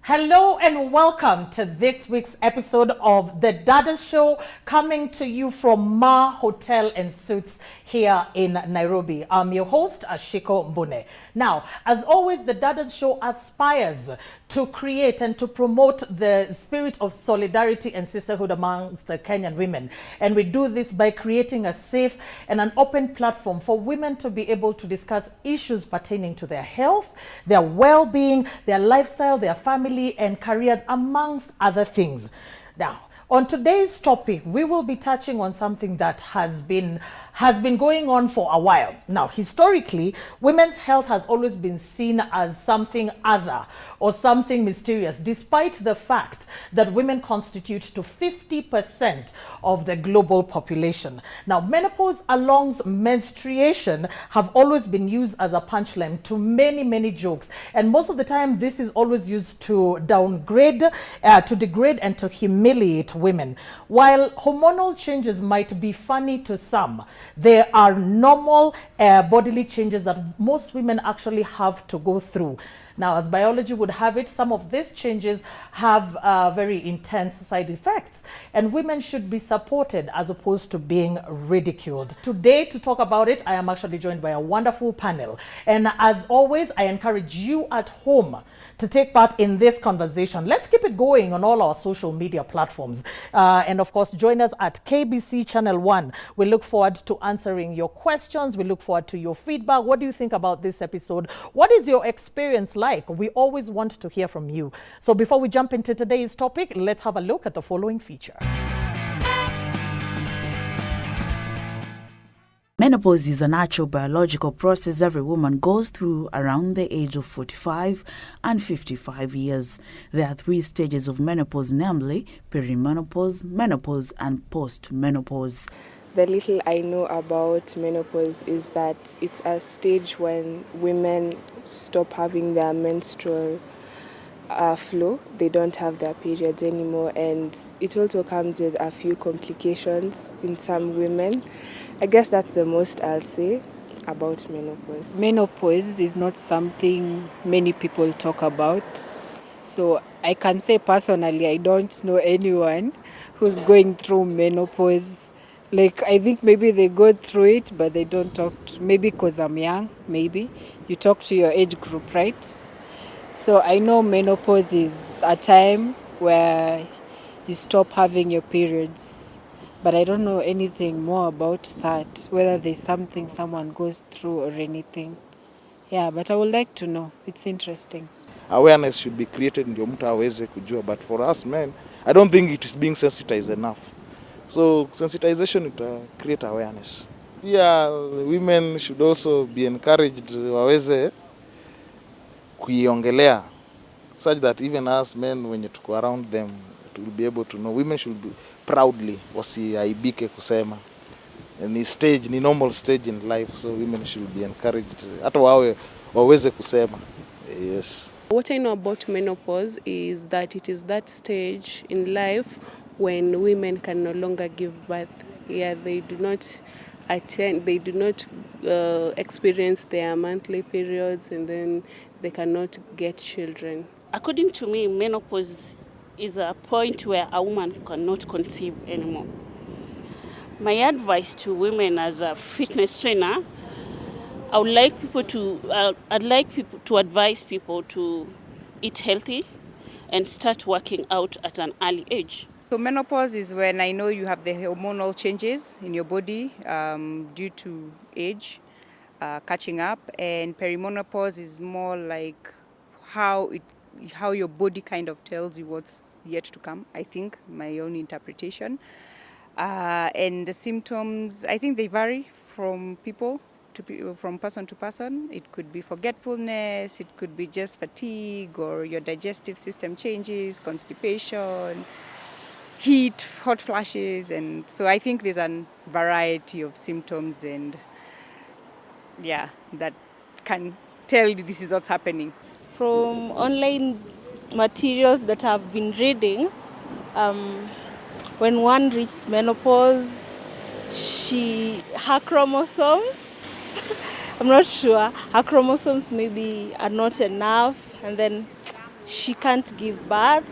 Hello and welcome to this week's episode of the Dadas Show, coming to you from Ma Hotel and Suites here in Nairobi. I'm your host, Ashiko Mbune. Now, as always, the Dadas Show aspires to create and to promote the spirit of solidarity and sisterhood amongst the Kenyan women. And we do this by creating a safe and an open platform for women to be able to discuss issues pertaining to their health, their well-being, their lifestyle, their family, and careers, amongst other things. Now, on today's topic, we will be touching on something that has been going on for a while. Now, historically, women's health has always been seen as something other or something mysterious, despite the fact that women constitute to 50% of the global population. Now, menopause along menstruation have always been used as a punchline to many, many jokes. And most of the time, this is always used to downgrade, to degrade and to humiliate women. While hormonal changes might be funny to some, there are normal bodily changes that most women actually have to go through. Now, as biology would have it, some of these changes have very intense side effects, and women should be supported as opposed to being ridiculed. Today, to talk about it, I am actually joined by a wonderful panel. And as always, I encourage you at home to take part in this conversation. Let's keep it going on all our social media platforms. And of course, join us at KBC Channel 1. We look forward to answering your questions. We look forward to your feedback. What do you think about this episode? What is your experience like? We always want to hear from you. So before we jump into today's topic, let's have a look at the following feature. Menopause is a natural biological process every woman goes through around the age of 45 and 55 years. There are 3 stages of menopause, namely perimenopause, menopause, and postmenopause. The little I know about menopause is that it's a stage when women stop having their menstrual flow. They don't have their periods anymore, and it also comes with a few complications in some women. I guess that's the most I'll say about menopause. Menopause is not something many people talk about. So I can say personally, I don't know anyone who's going through menopause. Like, I think maybe they go through it, but they don't talk to, maybe because I'm young, maybe. You talk to your age group, right? So I know menopause is a time where you stop having your periods. But I don't know anything more about that, whether there's something someone goes through or anything. Yeah, but I would like to know. It's interesting. Awareness should be created ndio mtu aweze kujua, but for us men, I don't think it is being sensitized enough. So sensitization it create awareness. Yeah, women should also be encouraged waweze kuiongelea, such that even us men when you tuko around them to be able to know. Women should be proudly wasiaibike kusema. Ni stage, ni normal stage in life, so women should be encouraged hata wawe waweze kusema. Yes. What I know about menopause is that it is that stage in life when women can no longer give birth. Yeah, they do not experience their monthly periods, and then they cannot get children. According to me, menopause is a point where a woman cannot conceive anymore. My advice to women as a fitness trainer, I'd like to advise people to eat healthy and start working out at an early age. So menopause is when I know you have the hormonal changes in your body due to age catching up, and perimenopause is more like how your body kind of tells you what's yet to come, I think, my own interpretation. And the symptoms, I think they vary from from person to person. It could be forgetfulness, it could be just fatigue, or your digestive system changes, constipation, heat, hot flashes, and so I think there's a variety of symptoms, and yeah, that can tell this is what's happening. From online materials that I've been reading, when one reaches menopause, her chromosomes, I'm not sure, her chromosomes maybe are not enough, and then she can't give birth.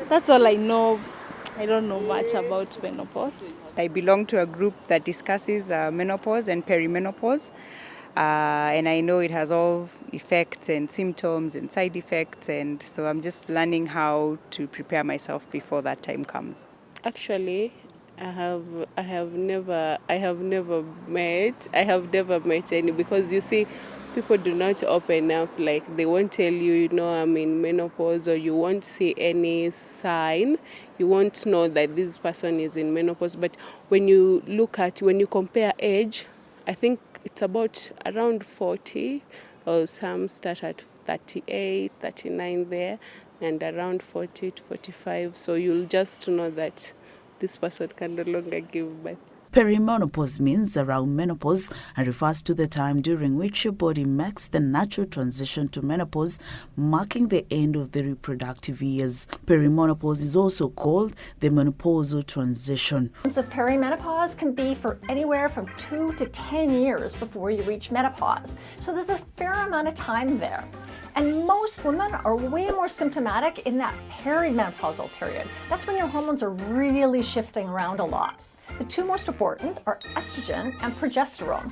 That's all I know. I don't know much about menopause. I belong to a group that discusses menopause and perimenopause. And I know it has all effects and symptoms and side effects. And so I'm just learning how to prepare myself before that time comes. Actually, I have never met any, because you see, people do not open up. Like, they won't tell you, I'm in menopause, or you won't see any sign. You won't know that this person is in menopause. But when you compare age, I think it's about around 40, or some start at 38, 39 there, and around 40 to 45. So you'll just know that this person can no longer give birth. Perimenopause means around menopause and refers to the time during which your body makes the natural transition to menopause, marking the end of the reproductive years. Perimenopause is also called the menopausal transition. So perimenopause can be for anywhere from 2 to 10 years before you reach menopause. So there's a fair amount of time there. And most women are way more symptomatic in that perimenopausal period. That's when your hormones are really shifting around a lot. The two most important are estrogen and progesterone.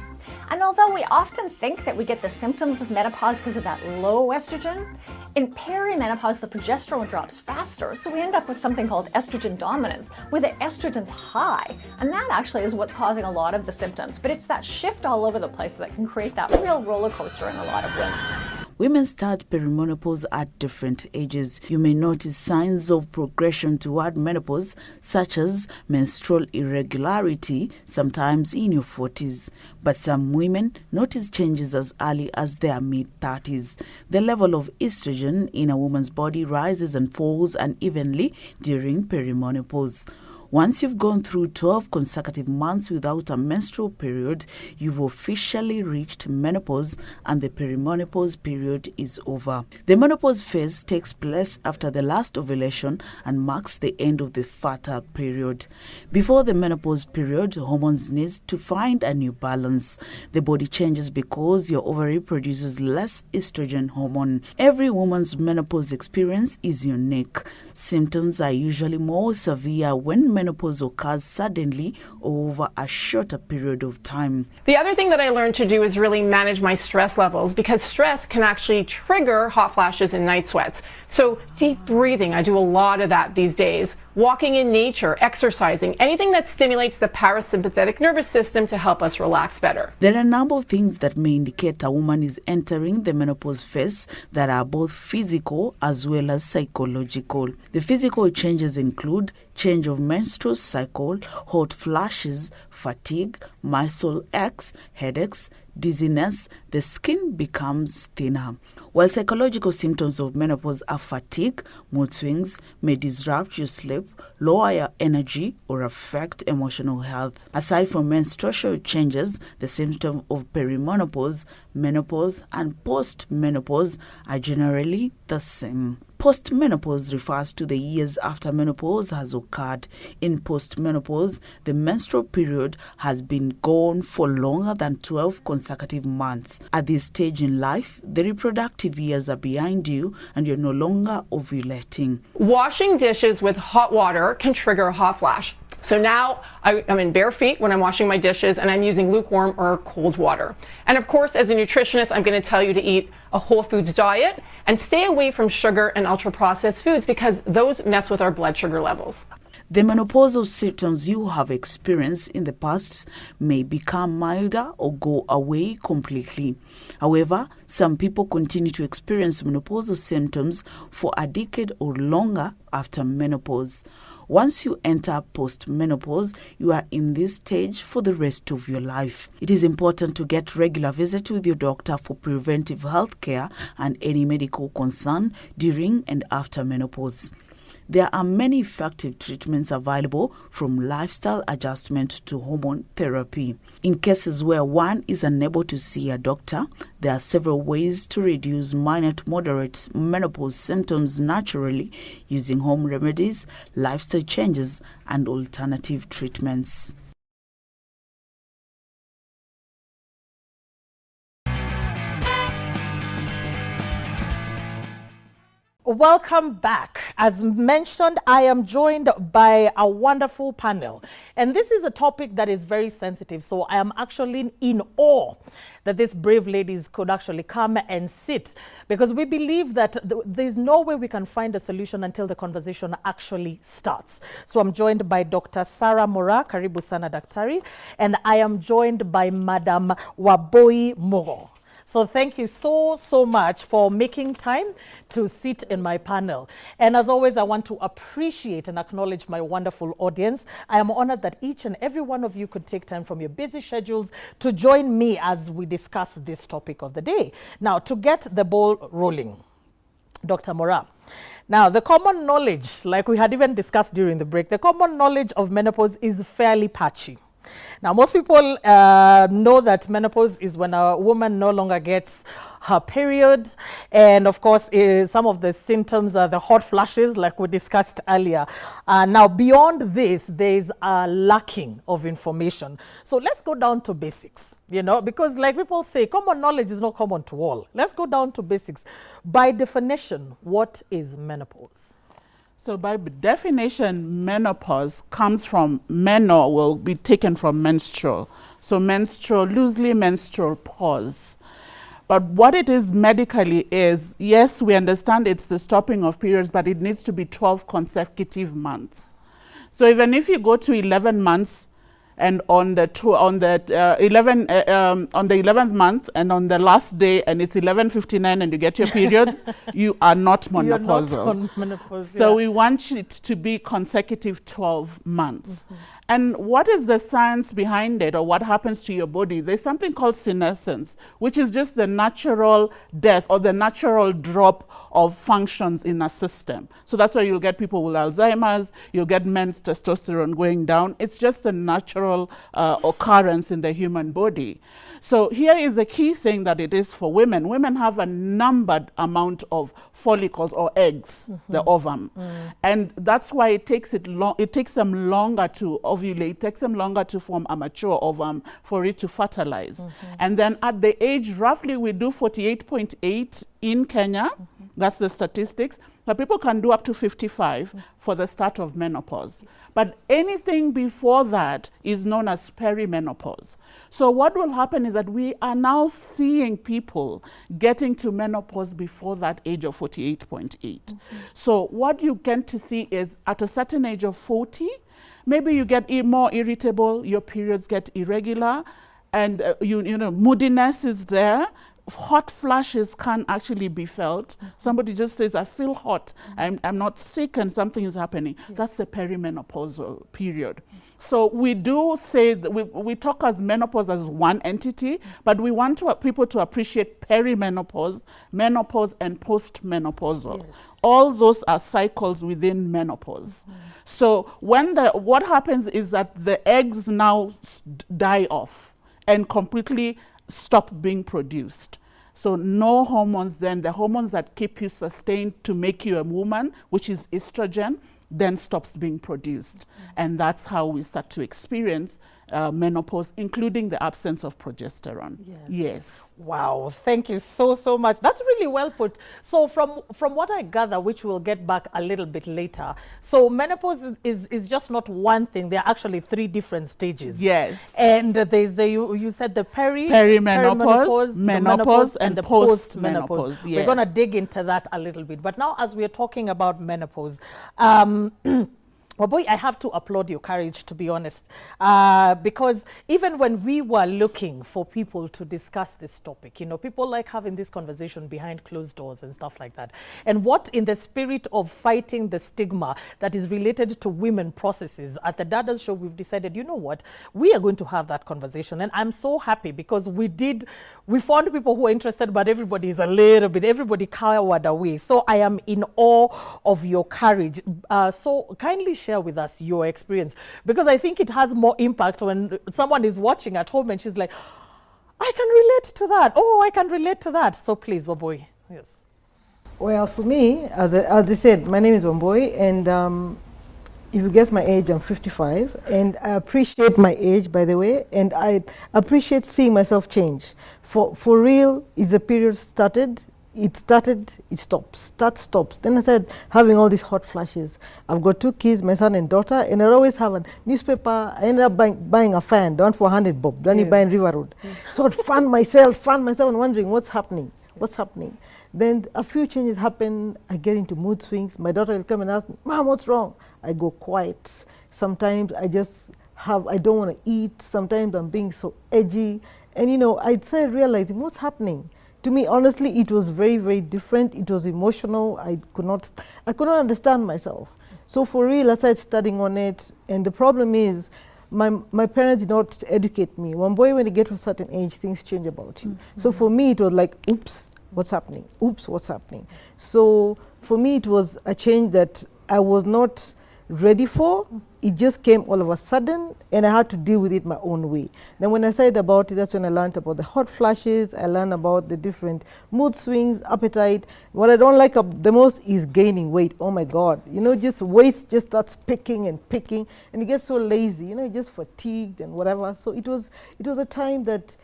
And although we often think that we get the symptoms of menopause because of that low estrogen, in perimenopause the progesterone drops faster, so we end up with something called estrogen dominance, where the estrogen's high. And that actually is what's causing a lot of the symptoms. But it's that shift all over the place that can create that real roller coaster in a lot of women. Women start perimenopause at different ages. You may notice signs of progression toward menopause, such as menstrual irregularity, sometimes in your 40s. But some women notice changes as early as their mid-30s. The level of estrogen in a woman's body rises and falls unevenly during perimenopause. Once you've gone through 12 consecutive months without a menstrual period, you've officially reached menopause and the perimenopause period is over. The menopause phase takes place after the last ovulation and marks the end of the fertile period. Before the menopause period, hormones need to find a new balance. The body changes because your ovary produces less estrogen hormone. Every woman's menopause experience is unique. Symptoms are usually more severe when menopause occurs suddenly or over a shorter period of time. The other thing that I learned to do is really manage my stress levels, because stress can actually trigger hot flashes and night sweats. So deep breathing, I do a lot of that these days. Walking in nature, exercising, anything that stimulates the parasympathetic nervous system to help us relax better. There are a number of things that may indicate a woman is entering the menopause phase that are both physical as well as psychological. The physical changes include change of menstrual cycle, hot flashes, fatigue, muscle aches, headaches, dizziness. The skin becomes thinner. While psychological symptoms of menopause are fatigue, mood swings, may disrupt your sleep, lower your energy, or affect emotional health. Aside from menstrual changes, the symptoms of perimenopause, menopause, and postmenopause are generally the same. Postmenopause refers to the years after menopause has occurred. In postmenopause, the menstrual period has been gone for longer than 12 consecutive months. At this stage in life, the reproductive years are behind you and you're no longer ovulating. Washing dishes with hot water can trigger a hot flash. So now I'm in bare feet when I'm washing my dishes, and I'm using lukewarm or cold water. And of course, as a nutritionist, I'm going to tell you to eat a whole foods diet and stay away from sugar and ultra-processed foods, because those mess with our blood sugar levels. The menopausal symptoms you have experienced in the past may become milder or go away completely. However, some people continue to experience menopausal symptoms for a decade or longer after menopause. Once you enter postmenopause, you are in this stage for the rest of your life. It is important to get regular visits with your doctor for preventive health care and any medical concern during and after menopause. There are many effective treatments available, from lifestyle adjustment to hormone therapy. In cases where one is unable to see a doctor, there are several ways to reduce minor to moderate menopause symptoms naturally using home remedies, lifestyle changes, and alternative treatments. Welcome back. As mentioned, I am joined by a wonderful panel. And this is a topic that is very sensitive. So I am actually in awe that these brave ladies could actually come and sit, because we believe that there's no way we can find a solution until the conversation actually starts. So I'm joined by Dr. Sarah Mora, karibu sana daktari, and I am joined by Madam Waboi Moro. So thank you so much for making time to sit in my panel. And as always, I want to appreciate and acknowledge my wonderful audience. I am honored that each and every one of you could take time from your busy schedules to join me as we discuss this topic of the day. Now, to get the ball rolling, Dr. Mora. Now, the common knowledge, like we had even discussed during the break, the common knowledge of menopause is fairly patchy. Now, most people know that menopause is when a woman no longer gets her period. And of course, some of the symptoms are the hot flashes, like we discussed earlier. Now, beyond this, there's a lacking of information. So let's go down to basics, you know, because like people say, common knowledge is not common to all. Let's go down to basics. By definition, what is menopause? So by definition, menopause comes from meno, will be taken from menstrual. So menstrual, loosely menstrual pause. But what it is medically is, yes, we understand it's the stopping of periods, but it needs to be 12 consecutive months. So even if you go to 11 months, and on the 11th month and on the last day and it's 11:59 and you get your periods, you are not menopausal. You're not on menopause, so yeah. we want it to be consecutive 12 months. And what is the science behind it, or what happens to your body? There's something called senescence, which is just the natural death or the natural drop of functions in a system. So that's why you'll get people with Alzheimer's, you'll get men's testosterone going down. It's just a natural occurrence in the human body. So here is a key thing that it is for women. Women have a numbered amount of follicles or eggs, the ovum. And that's why it takes them longer to ovulate, it takes them longer to form a mature ovum for it to fertilize. And then at the age, roughly we do 48.8 in Kenya. That's the statistics. But people can do up to 55 for the start of menopause. But anything before that is known as perimenopause. So what will happen is that we are now seeing people getting to menopause before that age of 48.8. So what you get to see is at a certain age of 40, maybe you get more irritable, your periods get irregular, and you know, moodiness is there. Hot flashes can actually be felt. Somebody just says, I feel hot, I'm not sick and something is happening. That's the perimenopausal period. So we do say that we talk as menopause as one entity, but we want people to appreciate perimenopause, menopause, and postmenopausal. All those are cycles within menopause. So when what happens is that the eggs now die off and completely stop being produced. So no hormones then, the hormones that keep you sustained to make you a woman, which is estrogen, then stops being produced. And that's how we start to experience menopause, including the absence of progesterone. Yes. Wow, thank you so much. That's really well put. So from what I gather, which we'll get back a little bit later, so menopause is just not one thing. There are actually 3 different stages. Yes. And there's you said the perimenopause, menopause, and the postmenopause. Yes. Yes. We're going to dig into that a little bit. But now, as we're talking about menopause, well, boy, I have to applaud your courage, to be honest, because even when we were looking for people to discuss this topic, you know, people like having this conversation behind closed doors and stuff like that. And what, in the spirit of fighting the stigma that is related to women processes, at the Dadas show, we've decided, you know what, we are going to have that conversation. And I'm so happy because we found people who are interested, but everybody cowered away. So I am in awe of your courage. So kindly share with us your experience, because I think it has more impact when someone is watching at home and she's like, I can relate to that. Oh, I can relate to that. So please, Wamboi. Yes. Well, for me, as they said, my name is Wamboi, and if you guess my age, I'm 55, and I appreciate my age, by the way, and I appreciate seeing myself change. For real, is the period started? it started, it stops, stops. Then I started having all these hot flashes. I've got 2 kids, my son and daughter, and I always have a newspaper. I ended up buying a fan, the one for 100 bob, the one you buy in River Road. So I'd fan myself and wondering what's happening. Then a few changes happen. I get into mood swings. My daughter will come and ask me, Mom, what's wrong? I go quiet. Sometimes I don't want to eat. Sometimes I'm being so edgy. And you know, I'd say realizing what's happening. To me, honestly, it was very, very different. It was emotional. I could not understand myself. So for real, I started studying on it. And the problem is, my parents did not educate me. One boy, when you get to a certain age, things change about you. So for me, it was like, oops, what's happening? Oops, what's happening? So for me, it was a change that I was not ready for. It just came all of a sudden, and I had to deal with it my own way. Then when I studied about it, that's when I learned about the hot flashes. I learned about the different mood swings, appetite. What I don't like the most is gaining weight. Oh my God, you know, just weight just starts picking, and you get so lazy, you know, you're just fatigued and whatever. So it was a time that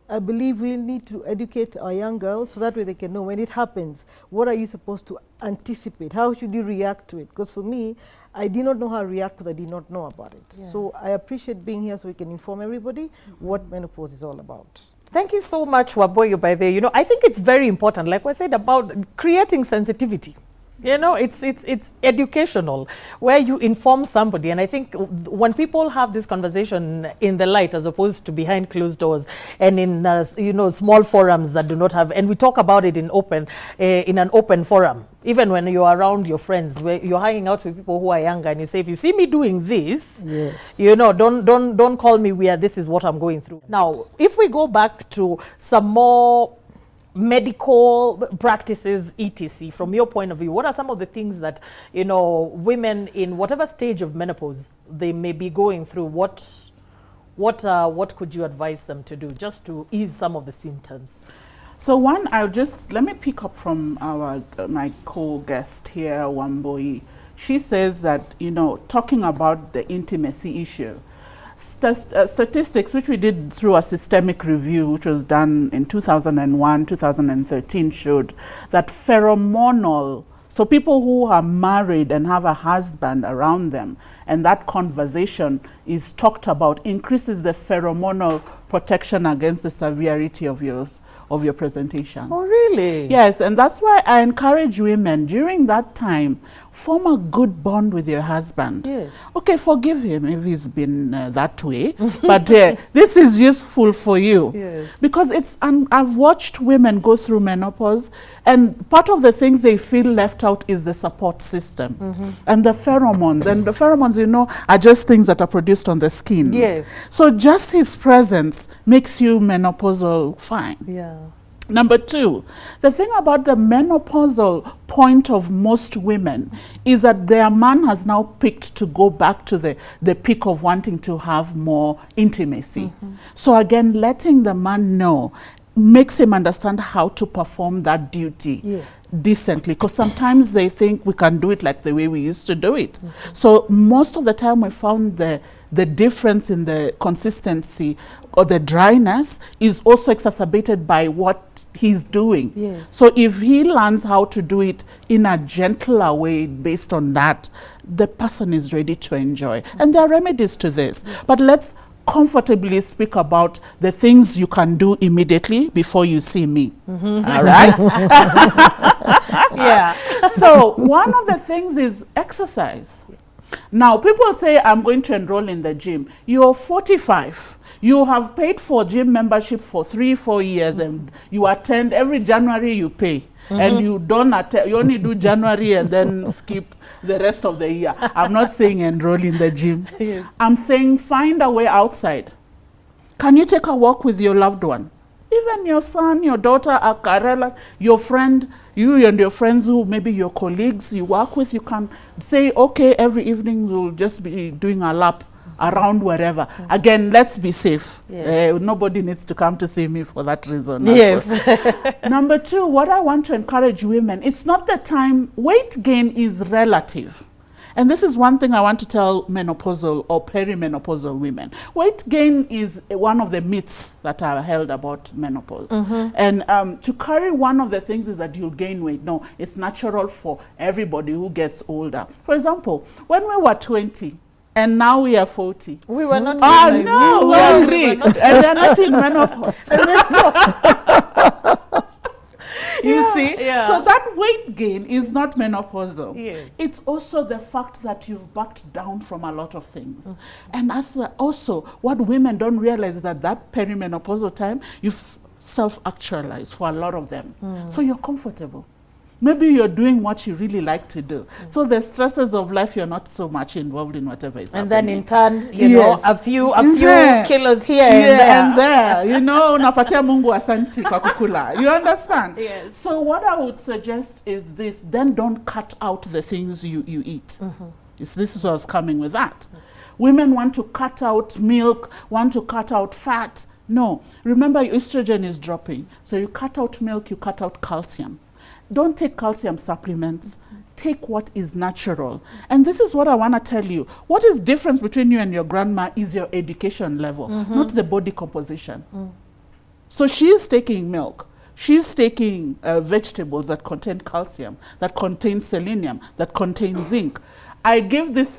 I believe we need to educate our young girls so that way they can know when it happens, what are you supposed to anticipate? How should you react to it? Because for me, I did not know how to react because I did not know about it. Yes. So I appreciate being here so we can inform everybody what menopause is all about. Thank you so much, Waboyo, by the way. You know, I think it's very important, like I said, about creating sensitivity. You know, it's educational, where you inform somebody. And I think when people have this conversation in the light as opposed to behind closed doors and in, you know, small forums that do not have, and we talk about it in an open forum, even when you're around your friends, where you're hanging out with people who are younger, and you say, if you see me doing this, yes, you know, don't call me weird, this is what I'm going through. Now, if we go back to some more medical practices, etc. From your point of view, what are some of the things that, you know, women in whatever stage of menopause they may be going through? What could you advise them to do just to ease some of the symptoms? So one, let me pick up from my co-guest here, Wamboi. She says that, you know, talking about the intimacy issue, statistics which we did through a systemic review, which was done in 2001, 2013, showed that pheromonal, so people who are married and have a husband around them, and that conversation is talked about, increases the pheromonal protection against the severity of your presentation. Oh, really? Yes, and that's why I encourage women during that time, form a good bond with your husband. Yes. Okay, forgive him if he's been that way, but this is useful for you. Yes. Because I've watched women go through menopause, and part of the things they feel left out is the support system and the pheromones. And the pheromones, you know, are just things that are produced on the skin. Yes. So just his presence makes you menopausal fine. Yeah. Number 2, the thing about the menopausal point of most women is that their man has now picked to go back to the peak of wanting to have more intimacy. So again, letting the man know makes him understand how to perform that duty decently, because sometimes they think we can do it like the way we used to do it. So most of the time we found the difference in the consistency or the dryness is also exacerbated by what he's doing. Yes. So if he learns how to do it in a gentler way based on that, the person is ready to enjoy. And there are remedies to this. Yes. But let's comfortably speak about the things you can do immediately before you see me. All right? Yeah. So one of the things is exercise. Now, people say, I'm going to enroll in the gym. You're 45. You have paid for gym membership for 3-4 years, and you attend every January you pay. And you don't attend, you only do January and then skip the rest of the year. I'm not saying enroll in the gym. Yes. I'm saying find a way outside. Can you take a walk with your loved one? Even your son, your daughter, a Karela, your friend, you and your friends who maybe your colleagues you work with, you can say, okay, every evening we'll just be doing a lap around wherever. Again, let's be safe. Yes. Nobody needs to come to see me for that reason. Yes. Number 2, what I want to encourage women, it's not the time, weight gain is relative. And this is one thing I want to tell menopausal or perimenopausal women. Weight gain is one of the myths that are held about menopause. And to carry one of the things is that you'll gain weight. No, it's natural for everybody who gets older. For example, when we were 20, and now we are 40. We were not. Oh, no, we agree. And they're not in menopause. You see? Yeah. So that weight gain is not menopausal. Yes. It's also the fact that you've backed down from a lot of things. And also, what women don't realize is that perimenopausal time, you've self-actualized for a lot of them. So you're comfortable. Maybe you're doing what you really like to do. So the stresses of life, you're not so much involved in whatever is happening. And then in turn, you know, a few kilos here and there. You know, unapatia Mungu asanti kwa kukula. You understand? Yes. So what I would suggest is this, then don't cut out the things you eat. This is what I was coming with that. Women want to cut out milk, want to cut out fat. No. Remember, your estrogen is dropping. So you cut out milk, you cut out calcium. Don't take calcium supplements. Take what is natural. And this is what I want to tell you. What is difference between you and your grandma is your education level, not the body composition. So she's taking milk. She's taking vegetables that contain calcium, that contain selenium, that contain zinc. I give this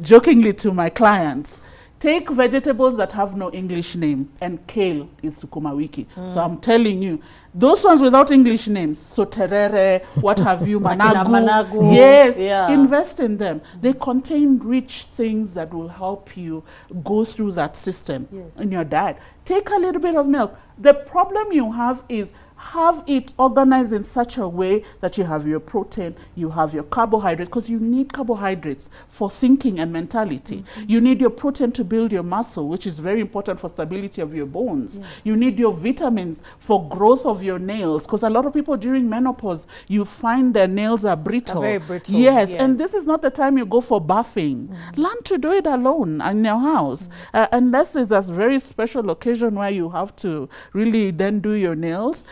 jokingly to my clients. Take vegetables that have no English name, and kale is sukuma wiki. So I'm telling you, those ones without English names, so terere, what have you, managu, yes, invest in them. They contain rich things that will help you go through that system in your diet. Take a little bit of milk. The problem you have is have it organized in such a way that you have your protein, you have your carbohydrates, because you need carbohydrates for thinking and mentality. You need your protein to build your muscle, which is very important for stability of your bones. You need your vitamins for growth of your nails, because a lot of people during menopause, you find their nails are brittle. Very brittle. Yes, and this is not the time you go for buffing. Learn to do it alone in your house, unless there's a very special occasion where you have to really then do your nails.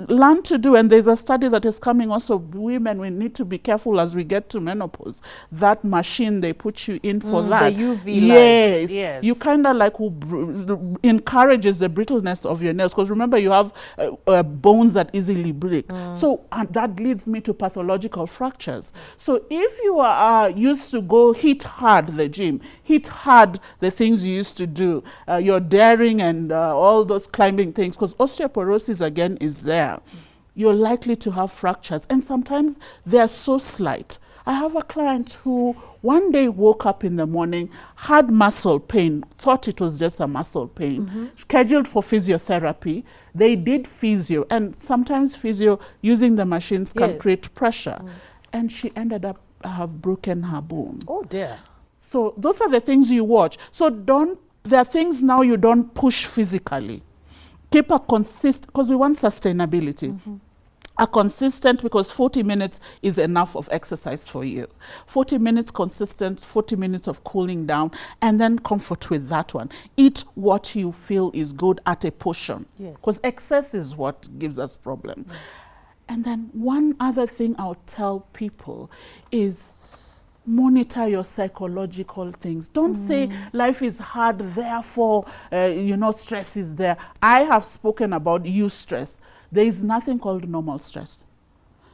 Learn to do, and there's a study that is coming also, women, we need to be careful as we get to menopause. That machine they put you in for that. The UV lights. Yes. You kind of like encourages the brittleness of your nails, because remember you have bones that easily break. So that leads me to pathological fractures. So if you are used to go hit hard the gym, hit hard the things you used to do, your daring and all those climbing things, because osteoporosis again is there, you're likely to have fractures, and sometimes they're so slight. I have a client who one day woke up in the morning, had muscle pain, thought it was just a muscle pain, scheduled for physiotherapy. They did physio, and sometimes physio using the machines can create pressure. And she ended up have broken her bone. Oh dear. So those are the things you watch. So there are things now you don't push physically. Keep a consistent, because we want sustainability. A consistent, because 40 minutes is enough of exercise for you. 40 minutes consistent, 40 minutes of cooling down, and then comfort with that one. Eat what you feel is good at a portion. Because excess is what gives us problems. And then one other thing I'll tell people is monitor your psychological things. Don't say life is hard, therefore, stress is there. I have spoken about eustress. There is nothing called normal stress.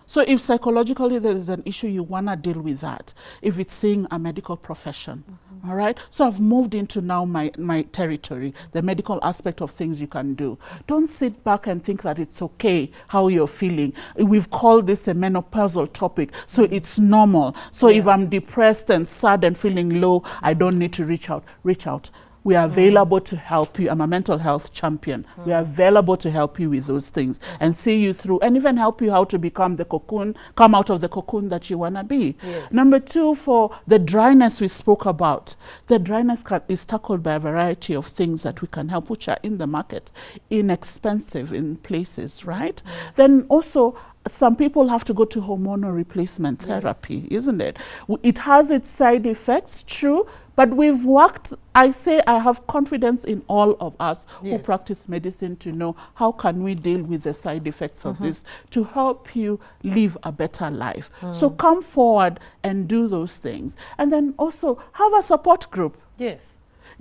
So if psychologically there is an issue, you want to deal with that. If it's seeing a medical profession, all right? So I've moved into now my territory, the medical aspect of things you can do. Don't sit back and think that it's okay how you're feeling. We've called this a menopausal topic, so it's normal. So if I'm depressed and sad and feeling low, I don't need to reach out. Reach out. We are available to help you. I'm a mental health champion. We are available to help you with those things and see you through, and even help you how to become the cocoon, come out of the cocoon that you want to be. Number two, for the dryness we spoke about, the dryness is tackled by a variety of things that we can help, which are in the market, inexpensive in places, right? Then also, some people have to go to hormonal replacement therapy, isn't it? It has its side effects, true, but we've worked, I have confidence in all of us who practice medicine to know how can we deal with the side effects of this to help you live a better life. So come forward and do those things. And then also have a support group. Yes.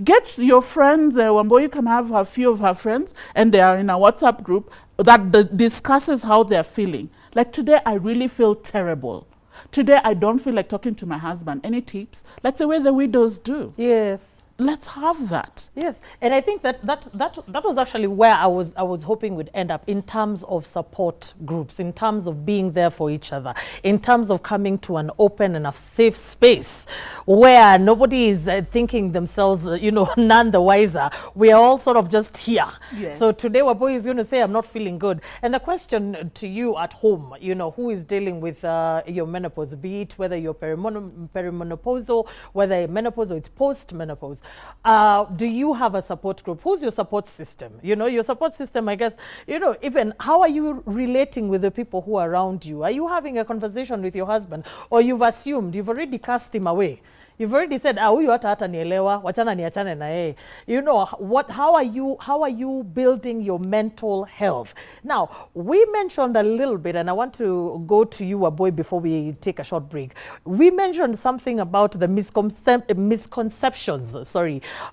Get your friends, Wamboyi can have a few of her friends, and they are in a WhatsApp group that discusses how they're feeling. Like today, I really feel terrible. Today, I don't feel like talking to my husband. Any tips? Like the way the widows do. Yes. Let's have that. Yes, and I think that was actually where I was hoping we'd end up in terms of support groups, in terms of being there for each other, in terms of coming to an open and a safe space where nobody is thinking themselves, none the wiser. We are all sort of just here. Yes. So today, Waboy is going to say, I'm not feeling good. And the question to you at home, who is dealing with your menopause, be it whether you're perimenopausal, whether menopause or it's post-menopause. Do you have a support group? Who's your support system? Your support system, I guess, even how are you relating with the people who are around you? Are you having a conversation with your husband, or you've already cast him away? You've already said, huyu hata nielewa, wachana niachane na yeye. How are you building your mental health? Now, we mentioned a little bit, and I want to go to you, Waboy, before we take a short break. We mentioned something about the misconceptions,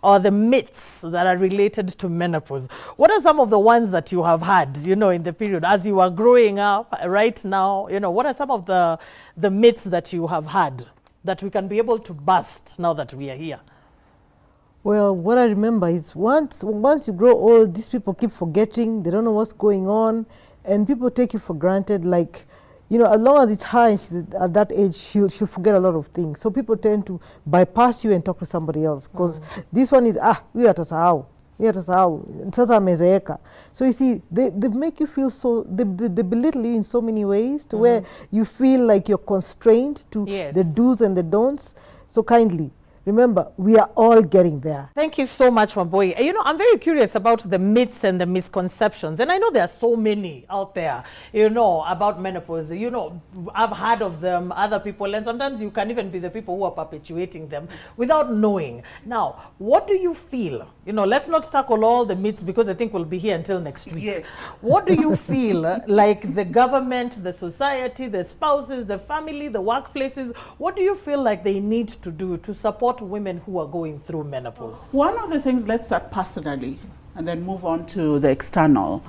or the myths that are related to menopause. What are some of the ones that you have had, in the period as you are growing up right now? What are some of the myths that you have had that we can be able to bust now that we are here? Well, what I remember is once you grow old, these people keep forgetting, they don't know what's going on, and people take you for granted. Like, as long as it's her and she's at that age, she'll forget a lot of things. So people tend to bypass you and talk to somebody else, because this one is, we atasahau. Sasa amezeeka. So you see, they make you feel so, they belittle you in so many ways to where you feel like you're constrained to the do's and the don'ts. So kindly, remember, we are all getting there. Thank you so much, Waboy. I'm very curious about the myths and the misconceptions. And I know there are so many out there, about menopause. I've heard of them, other people, and sometimes you can even be the people who are perpetuating them without knowing. Now, what do you feel? Let's not tackle all the myths, because I think we'll be here until next week. Yes. What do you feel like the government, the society, the spouses, the family, the workplaces, what do you feel like they need to do to support women who are going through menopause? One of the things, let's start personally and then move on to the external.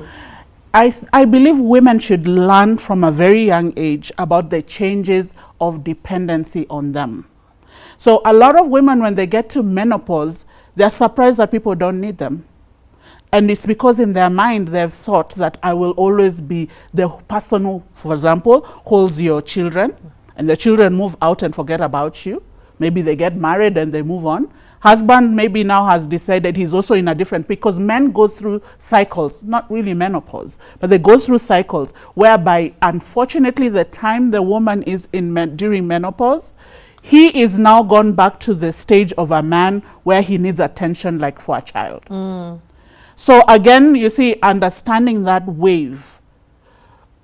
I believe women should learn from a very young age about the changes of dependency on them. So a lot of women, when they get to menopause, they're surprised that people don't need them. And it's because in their mind, they've thought that I will always be the person who, for example, holds your children, and the children move out and forget about you. Maybe they get married and they move on. Husband maybe now has decided he's also in a different, because men go through cycles, not really menopause, but they go through cycles whereby, unfortunately, the time the woman is during menopause, he is now gone back to the stage of a man where he needs attention like for a child. So again, you see, understanding that wave.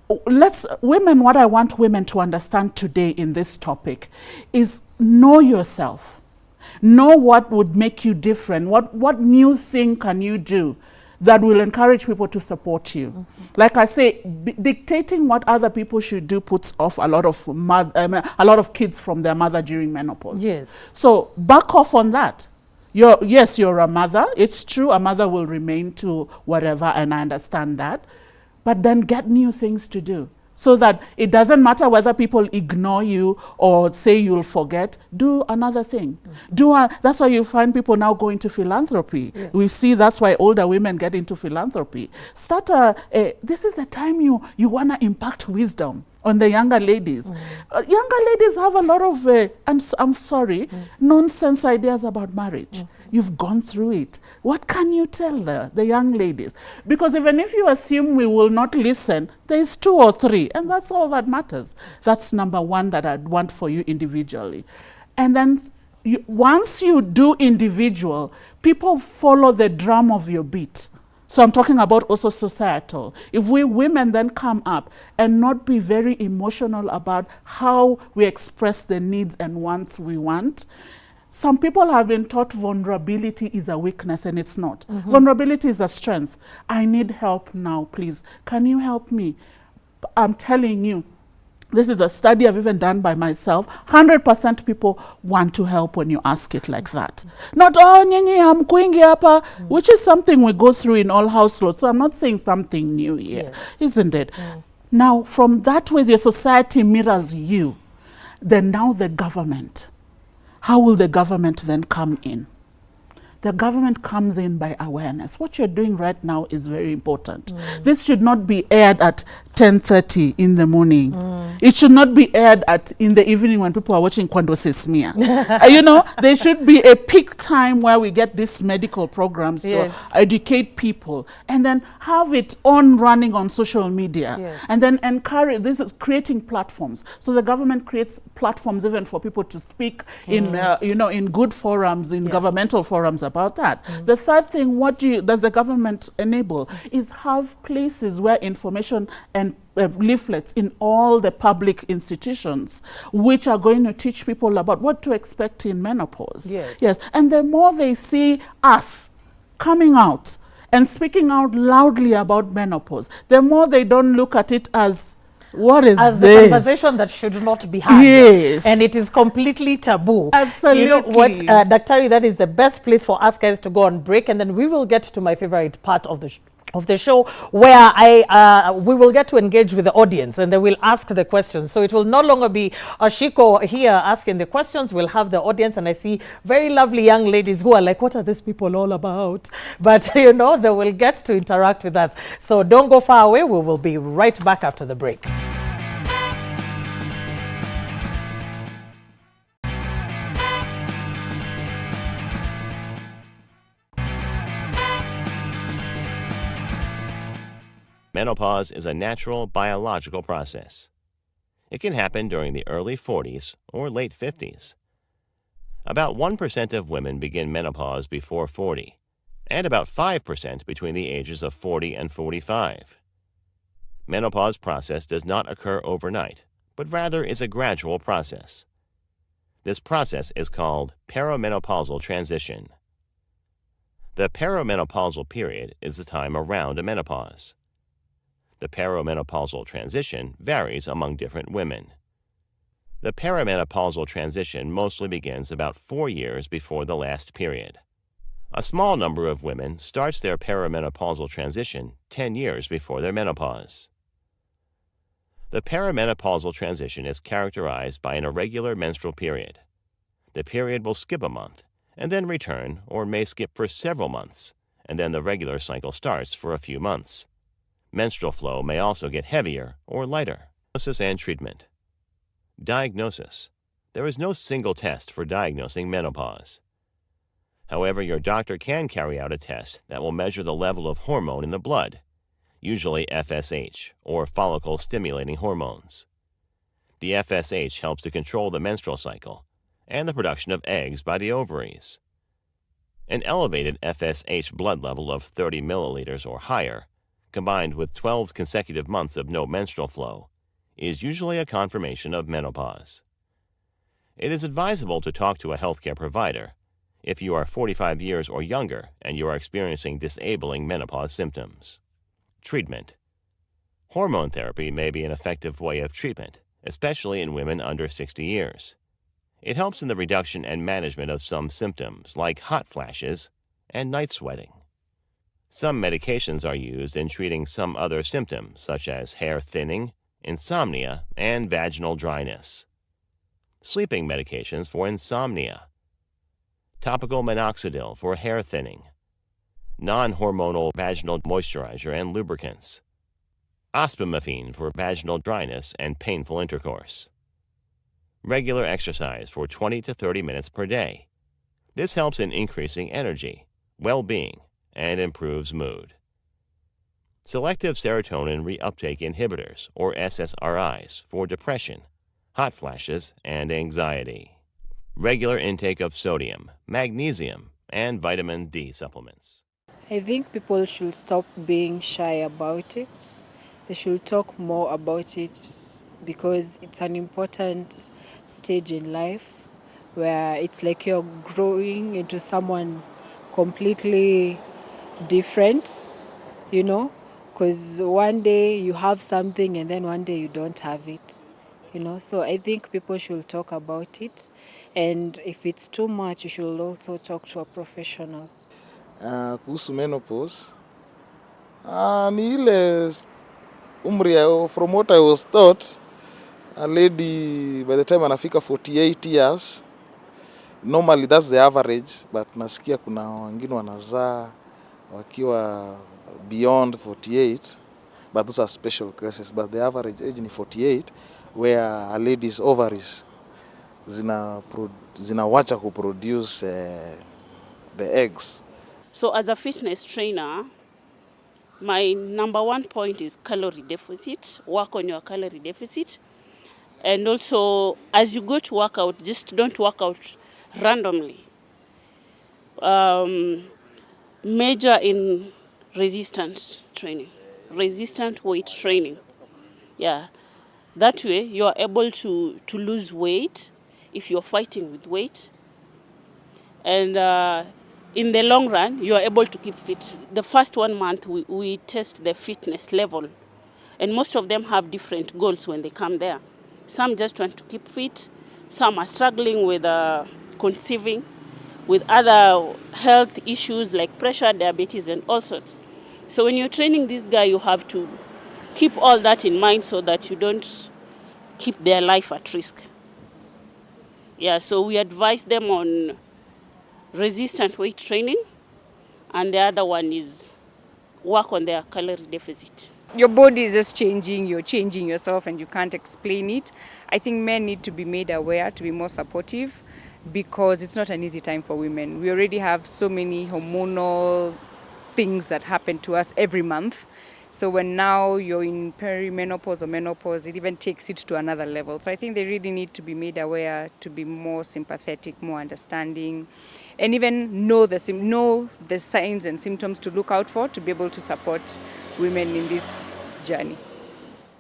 What I want women to understand today in this topic is know yourself. Know what would make you different. What new thing can you do that will encourage people to support you? Like I say, dictating what other people should do puts off a lot of kids from their mother during menopause. Yes. So back off on that. Yes, you're a mother. It's true, a mother will remain to whatever, and I understand that. But then get new things to do, so that it doesn't matter whether people ignore you or say you'll forget. Do another thing. That's why you find people now go into philanthropy. Yeah. We see that's why older women get into philanthropy. This is a time you want to impact wisdom on the younger ladies. Younger ladies have a lot of, nonsense ideas about marriage. You've gone through it. What can you tell the young ladies? Because even if you assume we will not listen, there's 2 or 3, and that's all that matters. That's number one that I'd want for you individually. And then once you do individual, people follow the drum of your beat. So I'm talking about also societal. If we women then come up and not be very emotional about how we express the needs and wants we want. Some people have been taught vulnerability is a weakness, and it's not. Vulnerability is a strength. I need help now, please. Can you help me? I'm telling you, this is a study I've even done by myself. 100% people want to help when you ask it like that. Not, oh, nyinyi hamkuingi hapa, which is something we go through in all households. So I'm not saying something new here, isn't it? Now, from that way the society mirrors you, then now the government. How will the government then come in? The government comes in by awareness. What you're doing right now is very important. This should not be aired at 10:30 in the morning. It should not be aired in the evening when people are watching Kwando Sesmia. You know, there should be a peak time where we get these medical programs to educate people, and then have it on running on social media, and then encourage. This is creating platforms. So the government creates platforms even for people to speak in, you know, in good forums, in governmental forums about that. The third thing, what does the government enable is have places where information and leaflets in all the public institutions which are going to teach people about what to expect in menopause. Yes. And the more they see us coming out and speaking out loudly about menopause, the more they don't look at it as what is as this? The conversation that should not be had. And it is completely taboo. Absolutely. You know what, Daktari, that is the best place for us guys to go on break, and then we will get to my favorite part of the show, where we will get to engage with the audience, and then we'll ask the questions. So it will no longer be Ashiko here asking the questions. We'll have the audience, and I see very lovely young ladies who are like, what are these people all about? But you know, they will get to interact with us. So don't go far away. We will be right back after the break. Menopause is a natural biological process. It can happen during the early 40s or late 50s. About 1% of women begin menopause before 40, and about 5% between the ages of 40 and 45. Menopause process does not occur overnight, but rather is a gradual process. This process is called perimenopausal transition. The perimenopausal period is the time around a menopause. The perimenopausal transition varies among different women. The perimenopausal transition mostly begins about 4 years before the last period. A small number of women starts their perimenopausal transition 10 years before their menopause. The perimenopausal transition is characterized by an irregular menstrual period. The period will skip a month and then return, or may skip for several months, and then the regular cycle starts for a few months. Menstrual flow may also get heavier or lighter. Diagnosis and treatment. Diagnosis. There is no single test for diagnosing menopause. However, your doctor can carry out a test that will measure the level of hormone in the blood, usually FSH, or follicle-stimulating hormones. The FSH helps to control the menstrual cycle and the production of eggs by the ovaries. An elevated FSH blood level of 30 milliliters or higher, combined with 12 consecutive months of no menstrual flow, is usually a confirmation of menopause. It is advisable to talk to a healthcare provider if you are 45 years or younger and you are experiencing disabling menopause symptoms. Treatment. Hormone therapy may be an effective way of treatment, especially in women under 60 years. It helps in the reduction and management of some symptoms like hot flashes and night sweating. Some medications are used in treating some other symptoms, such as hair thinning, insomnia, and vaginal dryness. Sleeping medications for insomnia. Topical minoxidil for hair thinning. Non-hormonal vaginal moisturizer and lubricants. Ospemifene for vaginal dryness and painful intercourse. Regular exercise for 20 to 30 minutes per day. This helps in increasing energy, well-being, and improves mood. Selective serotonin reuptake inhibitors, or SSRIs, for depression, hot flashes, and anxiety. Regular intake of sodium, magnesium, and vitamin D supplements. I think people should stop being shy about it. They should talk more about it because it's an important stage in life where it's like you're growing into someone completely different, you know, because one day you have something and then one day you don't have it, you know. So I think people should talk about it, and if it's too much, you should also talk to a professional. Kuhusu menopause, ni ile umri from what I was taught, a lady by the time anafika 48 years, normally that's the average, but nasikia kuna wengine wanazaa wakiwa beyond 48, but those are special cases, but the average age ni 48, where a lady's ovaries zinawacha kuproduce the eggs. So as a fitness trainer, my number one point is calorie deficit. Work on your calorie deficit. And also, as you go to work out, just don't work out randomly. Major in resistance training, resistant weight training. Yeah, that way you are able to lose weight if you're fighting with weight. And in the long run, you are able to keep fit. The first 1 month, we test the fitness level. And most of them have different goals when they come there. Some just want to keep fit. Some are struggling with conceiving, with other health issues like pressure, diabetes, and all sorts. So when you're training this guy, you have to keep all that in mind so that you don't keep their life at risk. Yeah, so we advise them on resistant weight training, and the other one is work on their calorie deficit. Your body is just changing, you're changing yourself and you can't explain it. I think men need to be made aware, to be more supportive, because it's not an easy time for women. We already have so many hormonal things that happen to us every month. So when now you're in perimenopause or menopause, it even takes it to another level. So I think they really need to be made aware, to be more sympathetic, more understanding, and even know the signs and symptoms to look out for to be able to support women in this journey.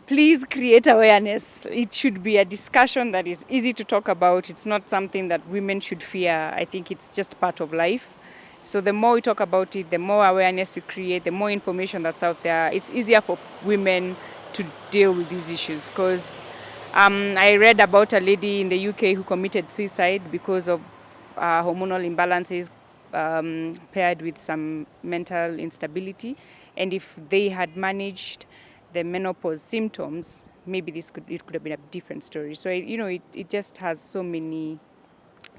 Please create awareness. It should be a discussion that is easy to talk about. It's not something that women should fear. I think it's just part of life. So the more we talk about it, the more awareness we create, the more information that's out there, it's easier for women to deal with these issues. Because I read about a lady in the UK who committed suicide because of hormonal imbalances paired with some mental instability. And if they had managed the menopause symptoms, maybe it could have been a different story. So it just has so many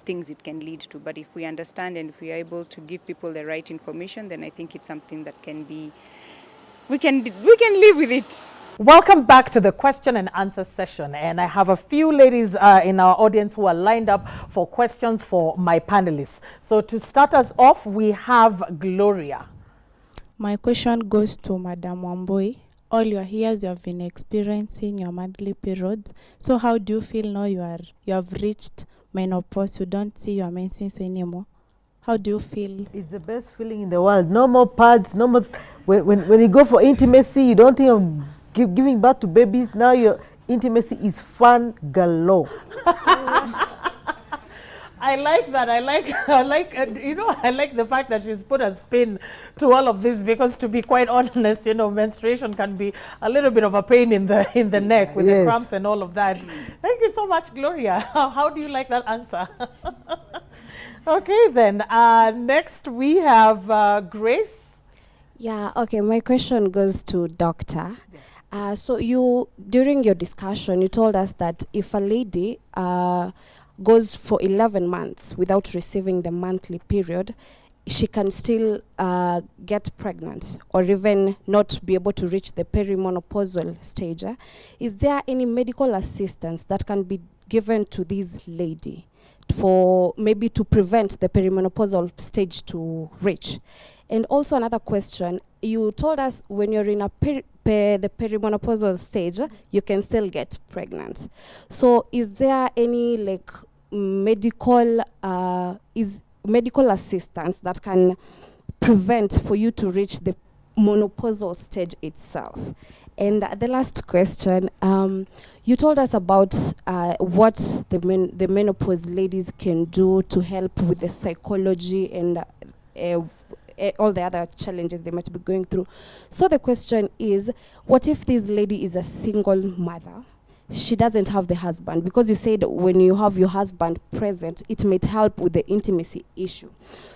things it can lead to. But if we understand and if we are able to give people the right information, then I think it's something that can be, we can live with it. Welcome back to the question and answer session, and I have a few ladies in our audience who are lined up for questions for my panelists. So to start us off, we have Gloria. My question goes to Madam Wambui. All your years you have been experiencing your monthly periods. So how do you feel now you have reached menopause? You don't see your menses anymore. How do you feel? It's the best feeling in the world. No more pads, no more. When you go for intimacy, you don't think of giving birth to babies. Now your intimacy is fun galore. I like that. I like the fact that she's put a spin to all of this, because to be quite honest, menstruation can be a little bit of a pain in the neck with the cramps and all of that. Thank you so much, Gloria. How do you like that answer? Okay, then next we have Grace. Yeah, okay, my question goes to Doctor. So during your discussion, you told us that if a lady goes for 11 months without receiving the monthly period, she can still get pregnant or even not be able to reach the perimenopausal stage. Is there any medical assistance that can be given to this lady for maybe to prevent the perimenopausal stage to reach? And also another question, you told us when you're in the perimenopausal stage, you can still get pregnant. So is there any medical assistance that can prevent for you to reach the menopausal stage itself? And the last question, you told us about what the menopause ladies can do to help with the psychology and all the other challenges they might be going through. So the question is, what if this lady is a single mother? She doesn't have the husband, because you said when you have your husband present, it might help with the intimacy issue.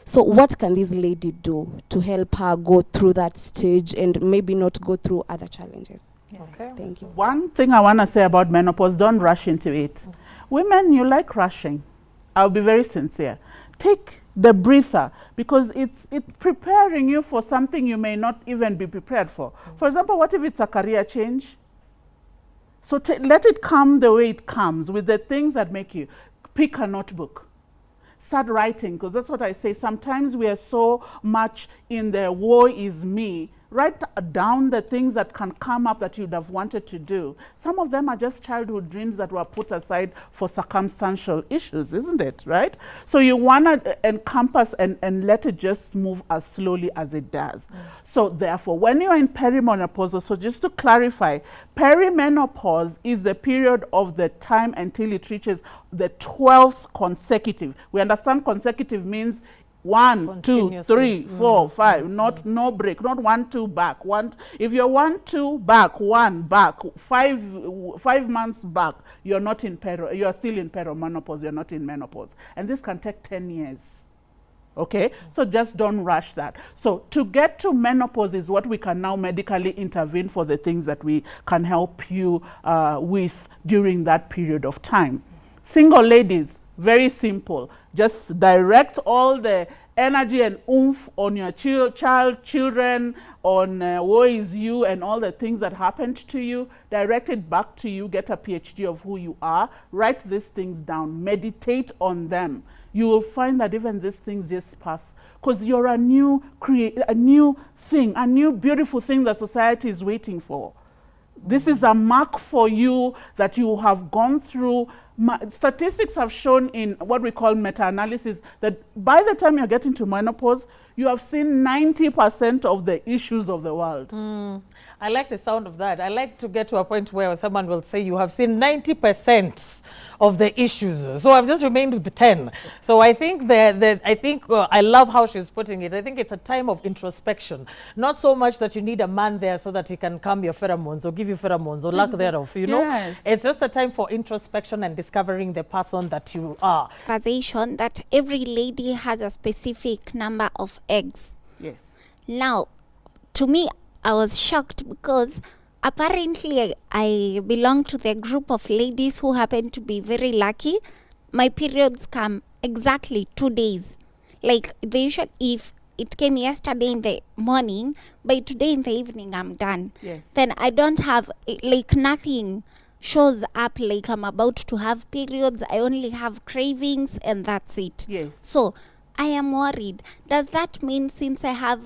So what can this lady do to help her go through that stage and maybe not go through other challenges? Okay. Thank you. One thing I want to say about menopause, don't rush into it. Women, you like rushing. I'll be very sincere. Take the breather, because it's preparing you for something you may not even be prepared for. For example, what if it's a career change? So let it come the way it comes, with the things that make you. Pick a notebook. Start writing, because that's what I say. Sometimes we are so much in the woe is me. Write down the things that can come up that you'd have wanted to do. Some of them are just childhood dreams that were put aside for circumstantial issues, isn't it, right? So you want to encompass and let it just move as slowly as it does. So therefore, when you're in perimenopause, so just to clarify, perimenopause is the period of the time until it reaches the 12th consecutive. We understand consecutive means 1, 2, 3, 4, 5, not no break, not 1, 2 back. If you're 1, 2 back, 1 back, 5 months back, you're not in you're still in perimenopause, you're not in menopause. And this can take 10 years. Okay, so just don't rush that. So to get to menopause is what we can now medically intervene for, the things that we can help you with during that period of time. Single ladies, very simple. Just direct all the energy and oomph on your children, on woe is you and all the things that happened to you. Direct it back to you. Get a PhD of who you are. Write these things down. Meditate on them. You will find that even these things just pass, because you're a new thing, a new beautiful thing that society is waiting for. This is a mark for you that you have gone through. Statistics have shown in what we call meta-analysis that by the time you're getting to menopause, you have seen 90% of the issues of the world. I like the sound of that. I like to get to a point where someone will say you have seen 90% of the issues. So I've just remained with the 10. So I think I love how she's putting it. I think it's a time of introspection. Not so much that you need a man there so that he can calm your pheromones or give you pheromones or lack thereof, you know? Yes. It's just a time for introspection and discovering the person that you are. Conversation that every lady has a specific number of eggs. Yes. Now, to me, I was shocked because apparently I belong to the group of ladies who happen to be very lucky. My periods come exactly 2 days. Like they usually, if it came yesterday in the morning, by today in the evening I'm done. Yes. Then I don't have, like nothing shows up like I'm about to have periods. I only have cravings and that's it. Yes. So I am worried. Does that mean since I have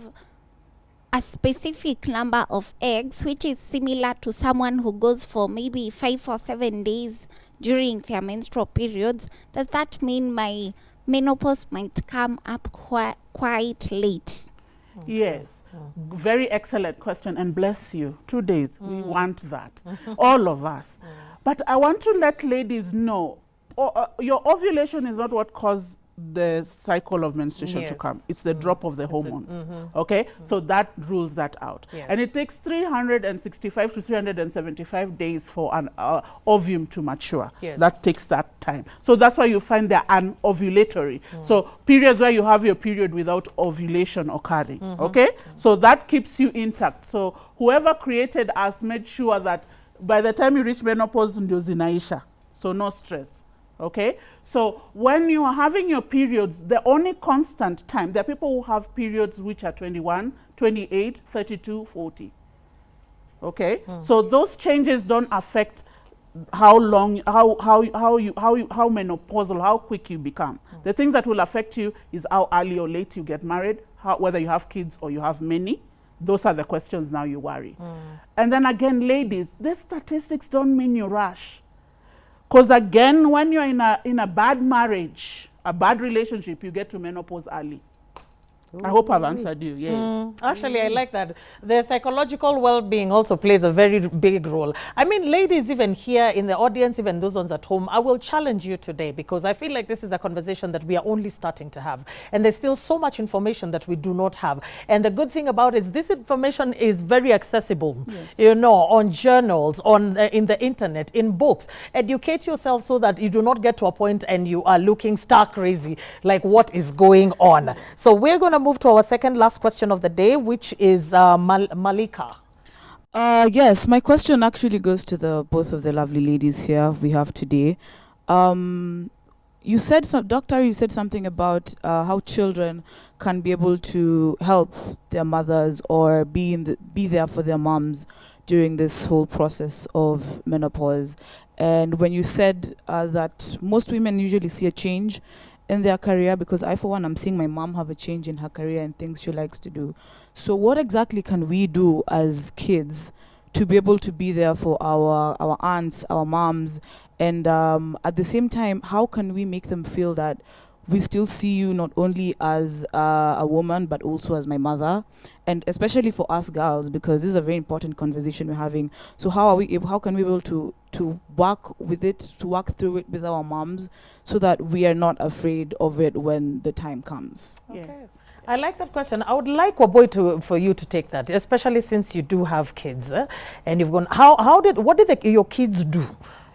a specific number of eggs, which is similar to someone who goes for maybe 5 or 7 days during their menstrual periods, does that mean my menopause might come up quite late? Yes. Very excellent question, and bless you. 2 days. We want that. All of us. But I want to let ladies know, your ovulation is not what caused the cycle of menstruation to come. It's the drop of the hormones. Okay? So that rules that out. Yes. And it takes 365 to 375 days for an ovum to mature. Yes. That takes that time. So that's why you find they're anovulatory. So periods where you have your period without ovulation occurring. Okay? So that keeps you intact. So whoever created us made sure that by the time you reach menopause, ndio zinaisha. So no stress. Okay, so when you are having your periods, the only constant time, there are people who have periods which are 21, 28, 32, 40. Okay, so those changes don't affect how long, how menopausal, how quick you become. The things that will affect you is how early or late you get married, whether you have kids or you have many. Those are the questions now you worry. And then again, ladies, these statistics don't mean you rush. Because again, when you're in a bad marriage, a bad relationship, you get to menopause early. I hope I've answered you, yes. Actually, I like that. The psychological well-being also plays a very big role. I mean, ladies, even here in the audience, even those ones at home, I will challenge you today because I feel like this is a conversation that we are only starting to have. And there's still so much information that we do not have. And the good thing about it is this information is very accessible, you know, on journals, on in the internet, in books. Educate yourself so that you do not get to a point and you are looking stark crazy, like what is going on. So we're going to move to our second last question of the day, which is Malika. Yes, my question actually goes to both of the lovely ladies here we have today. You said, Doctor, you said something about how children can be able to help their mothers or be there for their moms during this whole process of menopause. And when you said that most women usually see a change in their career, because I, for one, I'm seeing my mom have a change in her career and things she likes to do. So what exactly can we do as kids to be able to be there for our aunts, our moms, and at the same time, how can we make them feel that we still see you not only as a woman, but also as my mother, and especially for us girls, because this is a very important conversation we're having. So how can we be able to work with it, to work through it with our moms, so that we are not afraid of it when the time comes? Okay. Yes. I like that question. I would like Waboy for you to take that, especially since you do have kids, and you've gone. What did your kids do,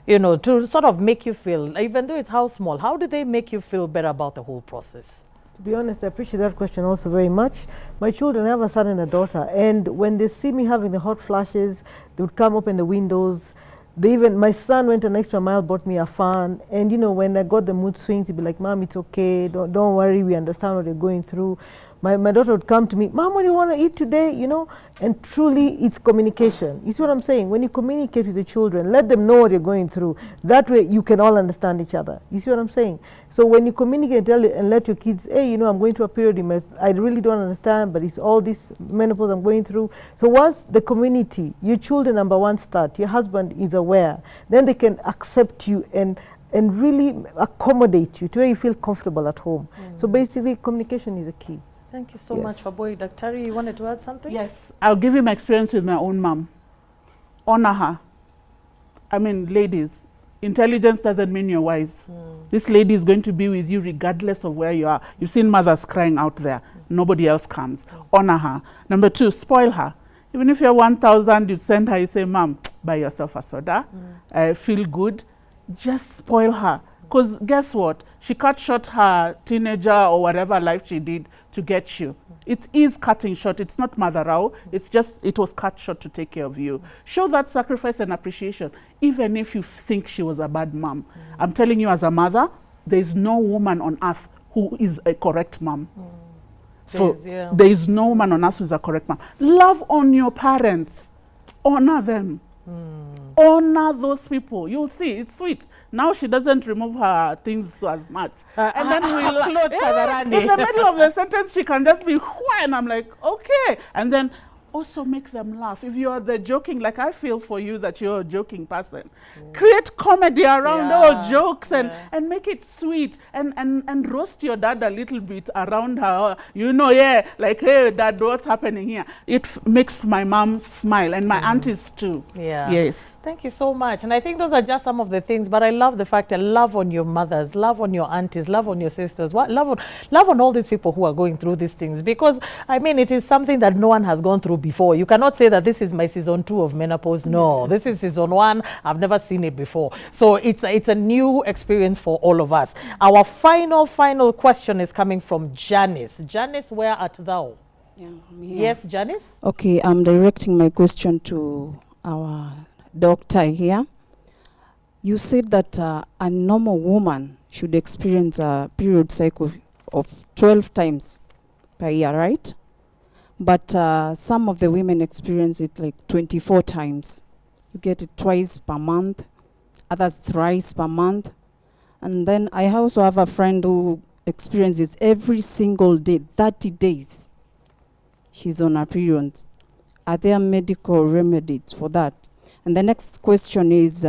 you know, to sort of make you feel, even though it's how small, how did they make you feel better about the whole process? To be honest, I appreciate that question also very much. My children, I have a son and a daughter, and when they see me having the hot flashes, they would come open the windows. My son went an extra mile, bought me a fan, and you know, when I got the mood swings, he'd be like, "Mom, it's okay, don't worry, we understand what you're going through." My daughter would come to me, "Mom, what do you want to eat today?" You know, and truly it's communication. You see what I'm saying? When you communicate with the children, let them know what you're going through. That way you can all understand each other. You see what I'm saying? So when you communicate and let your kids, "Hey, you know, I'm going through a period, I really don't understand, but it's all this menopause I'm going through." So once the community, your children, number one, start, your husband is aware, then they can accept you and really accommodate you to where you feel comfortable at home. So basically communication is a key. Thank you so much, Waboy. Dr. You wanted to add something? Yes, I'll give you my experience with my own mom. Honor her. I mean, ladies, intelligence doesn't mean you're wise. This lady is going to be with you regardless of where you are. You've seen mothers crying out there. Nobody else comes. Honor her. Number two, spoil her. Even if you're 1,000, you send her, you say, "Mom, buy yourself a soda. Feel good." Just spoil her. Because guess what? She cut short her teenager or whatever life she did to get you. It is cutting short. It's not Madarao. It's just, it was cut short to take care of you. Show that sacrifice and appreciation, even if you think she was a bad mom. I'm telling you, as a mother, there is no woman on earth who is a correct mom. So there is no woman on earth who is a correct mom. Love on your parents. Honor them. Honor those people. You'll see, it's sweet. Now she doesn't remove her things as much. And then in the middle of the sentence, she can just be, "Why?" And I'm like, okay. And then also make them laugh. If you're the joking, like I feel for you that you're a joking person, create comedy around all jokes and make it sweet and roast your dad a little bit around her. You know, like, "Hey, Dad, what's happening here?" It makes my mom smile and my aunties too. Yes. Thank you so much. And I think those are just some of the things, but I love the fact that love on your mothers, love on your aunties, love on your sisters, love on all these people who are going through these things, because I mean, it is something that no one has gone through before. You cannot say that this is my season 2 of menopause. No, this is season 1. I've never seen it before. So it's a new experience for all of us. Our final question is coming from Janice. Janice, where art thou? Yes, Janice? Okay, I'm directing my question to our doctor here. You said that a normal woman should experience a period cycle of 12 times per year, right? But some of the women experience it like 24 times. You get it twice per month, others thrice per month. And then I also have a friend who experiences every single day, 30 days. She's on her periods. Are there medical remedies for that? And the next question is,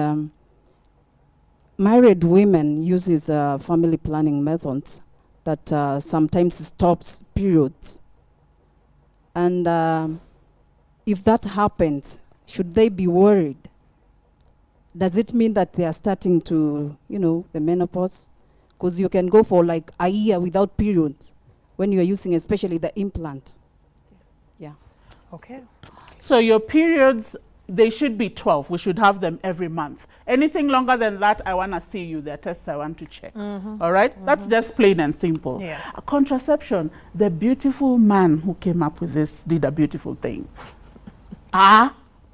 married women uses family planning methods. that sometimes stops periods. And if that happens, should they be worried? Does it mean that they are starting to, the menopause? Because you can go for like a year without periods when you are using especially the implant. Yeah. Okay. So your periods, they should be 12. We should have them every month. Anything longer than that, I want to see you. There are tests I want to check. All right? That's just plain and simple. Yeah. Contraception, the beautiful man who came up with this did a beautiful thing.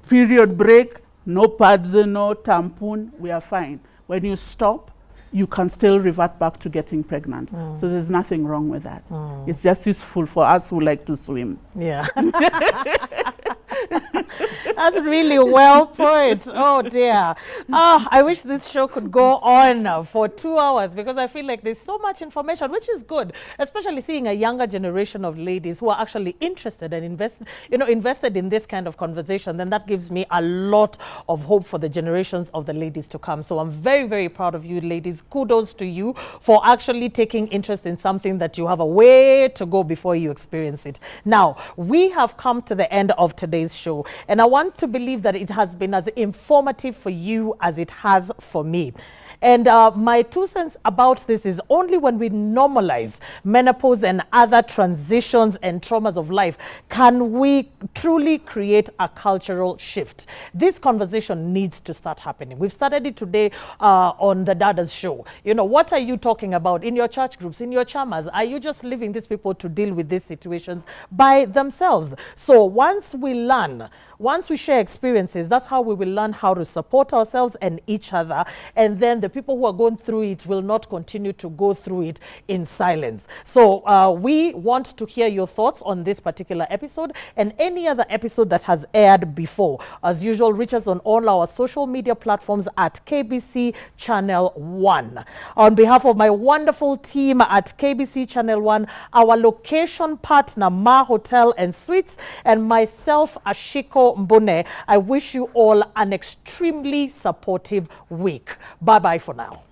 Period break, no pads, no tampon, we are fine. When you stop, you can still revert back to getting pregnant. So there's nothing wrong with that. It's just useful for us who like to swim. Yeah. That's really well put. Oh dear. I wish this show could go on for 2 hours, because I feel like there's so much information, which is good, especially seeing a younger generation of ladies who are actually interested and invested in this kind of conversation. Then that gives me a lot of hope for the generations of the ladies to come. So I'm very, very proud of you ladies. Kudos to you for actually taking interest in something that you have a way to go before you experience it. Now, we have come to the end of today's show, and I want to believe that it has been as informative for you as it has for me. And my 2 cents about this is only when we normalize menopause and other transitions and traumas of life can we truly create a cultural shift. This conversation needs to start happening. We've started it today on the Dadas show. What are you talking about in your church groups, in your chamas? Are you just leaving these people to deal with these situations by themselves? So once we learn, once we share experiences, that's how we will learn how to support ourselves and each other. And then the people who are going through it will not continue to go through it in silence. So we want to hear your thoughts on this particular episode and any other episode that has aired before. As usual, reach us on all our social media platforms at KBC Channel 1. On behalf of my wonderful team at KBC Channel 1, our location partner, Ma Hotel and Suites, and myself, Ashiko Mbune, I wish you all an extremely supportive week. Bye-bye for now.